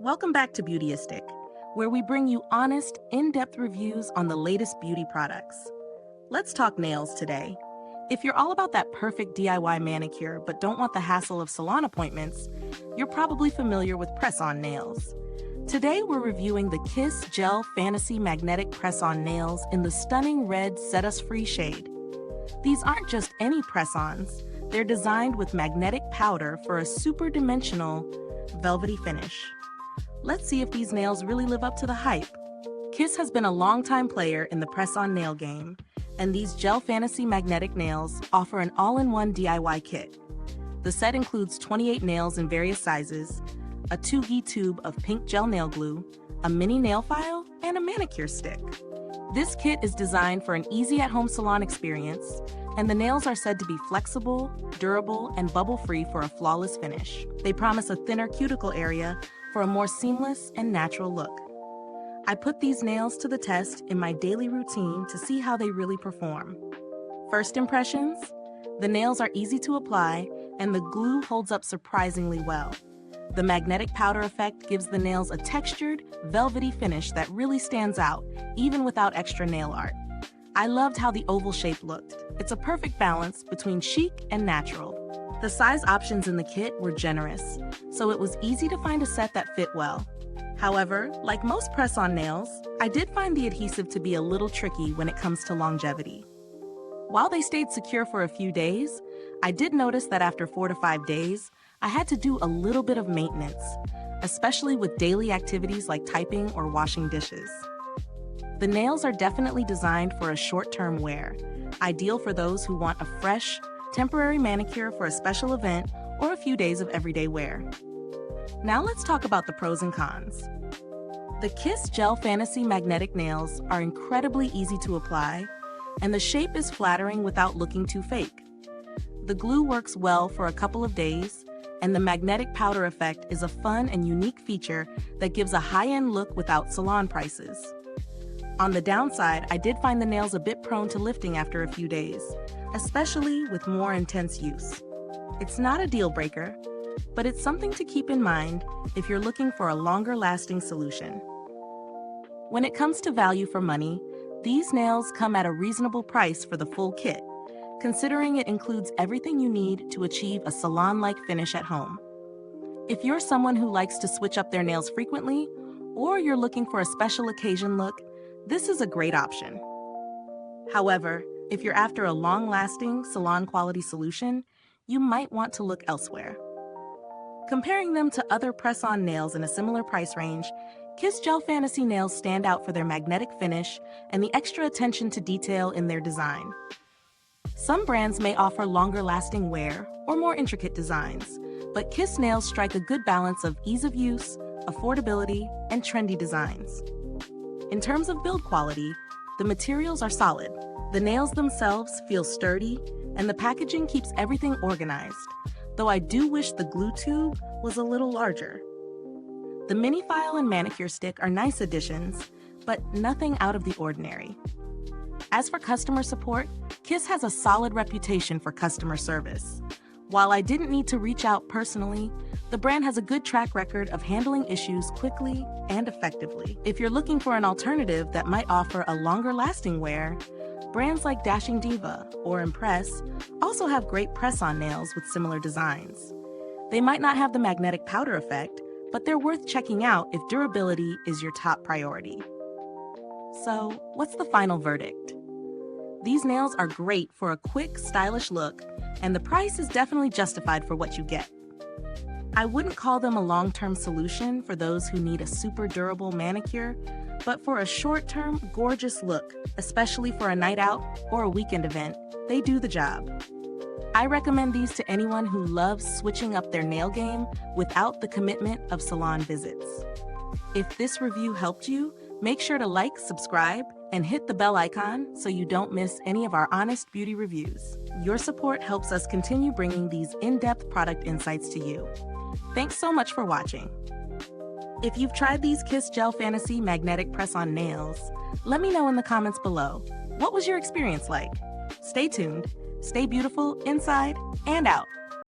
Welcome back to Beautyistic, where we bring you honest, in-depth reviews on the latest beauty products. Let's talk nails today. If you're all about that perfect DIY manicure but don't want the hassle of salon appointments, you're probably familiar with press-on nails. Today we're reviewing the Kiss Gel Fantasy Magnetic Press-On Nails in the stunning red Set Us Free shade. These aren't just any press-ons, they're designed with magnetic powder for a super dimensional, velvety finish. Let's see if these nails really live up to the hype. Kiss has been a longtime player in the press-on nail game, and these Gel Fantasy Magnetic Nails offer an all-in-one DIY kit. The set includes 28 nails in various sizes, a 2G tube of pink gel nail glue, a mini nail file, and a manicure stick. This kit is designed for an easy at-home salon experience, and the nails are said to be flexible, durable, and bubble-free for a flawless finish. They promise a thinner cuticle area for a more seamless and natural look. I put these nails to the test in my daily routine to see how they really perform. First impressions? The nails are easy to apply, and the glue holds up surprisingly well. The magnetic powder effect gives the nails a textured, velvety finish that really stands out, even without extra nail art. I loved how the oval shape looked. It's a perfect balance between chic and natural. The size options in the kit were generous, so it was easy to find a set that fit well. However, like most press-on nails, I did find the adhesive to be a little tricky when it comes to longevity. While they stayed secure for a few days, I did notice that after 4 to 5 days, I had to do a little bit of maintenance, especially with daily activities like typing or washing dishes. The nails are definitely designed for a short-term wear, ideal for those who want a fresh, temporary manicure for a special event or a few days of everyday wear. Now let's talk about the pros and cons. The Kiss Gel Fantasy Magnetic Nails are incredibly easy to apply, and the shape is flattering without looking too fake. The glue works well for a couple of days, and the magnetic powder effect is a fun and unique feature that gives a high-end look without salon prices. On the downside, I did find the nails a bit prone to lifting after a few days, especially with more intense use. It's not a deal breaker, but it's something to keep in mind if you're looking for a longer-lasting solution. When it comes to value for money, these nails come at a reasonable price for the full kit, considering it includes everything you need to achieve a salon-like finish at home. If you're someone who likes to switch up their nails frequently, or you're looking for a special occasion look, this is a great option. However, if you're after a long-lasting, salon-quality solution, you might want to look elsewhere. Comparing them to other press-on nails in a similar price range, Kiss Gel Fantasy nails stand out for their magnetic finish and the extra attention to detail in their design. Some brands may offer longer-lasting wear or more intricate designs, but Kiss nails strike a good balance of ease of use, affordability, and trendy designs. In terms of build quality, the materials are solid. The nails themselves feel sturdy, and the packaging keeps everything organized, though I do wish the glue tube was a little larger. The mini file and manicure stick are nice additions, but nothing out of the ordinary. As for customer support, Kiss has a solid reputation for customer service. While I didn't need to reach out personally, the brand has a good track record of handling issues quickly and effectively. If you're looking for an alternative that might offer a longer-lasting wear, brands like Dashing Diva or Impress also have great press-on nails with similar designs. They might not have the magnetic powder effect, but they're worth checking out if durability is your top priority. So, what's the final verdict? These nails are great for a quick, stylish look, and the price is definitely justified for what you get. I wouldn't call them a long-term solution for those who need a super durable manicure, but for a short-term, gorgeous look, especially for a night out or a weekend event, they do the job. I recommend these to anyone who loves switching up their nail game without the commitment of salon visits. If this review helped you, make sure to like, subscribe, and hit the bell icon so you don't miss any of our honest beauty reviews. Your support helps us continue bringing these in-depth product insights to you. Thanks so much for watching. If you've tried these Kiss Gel Fantasy Magnetic Press-On Nails, let me know in the comments below. What was your experience like? Stay tuned, stay beautiful inside and out.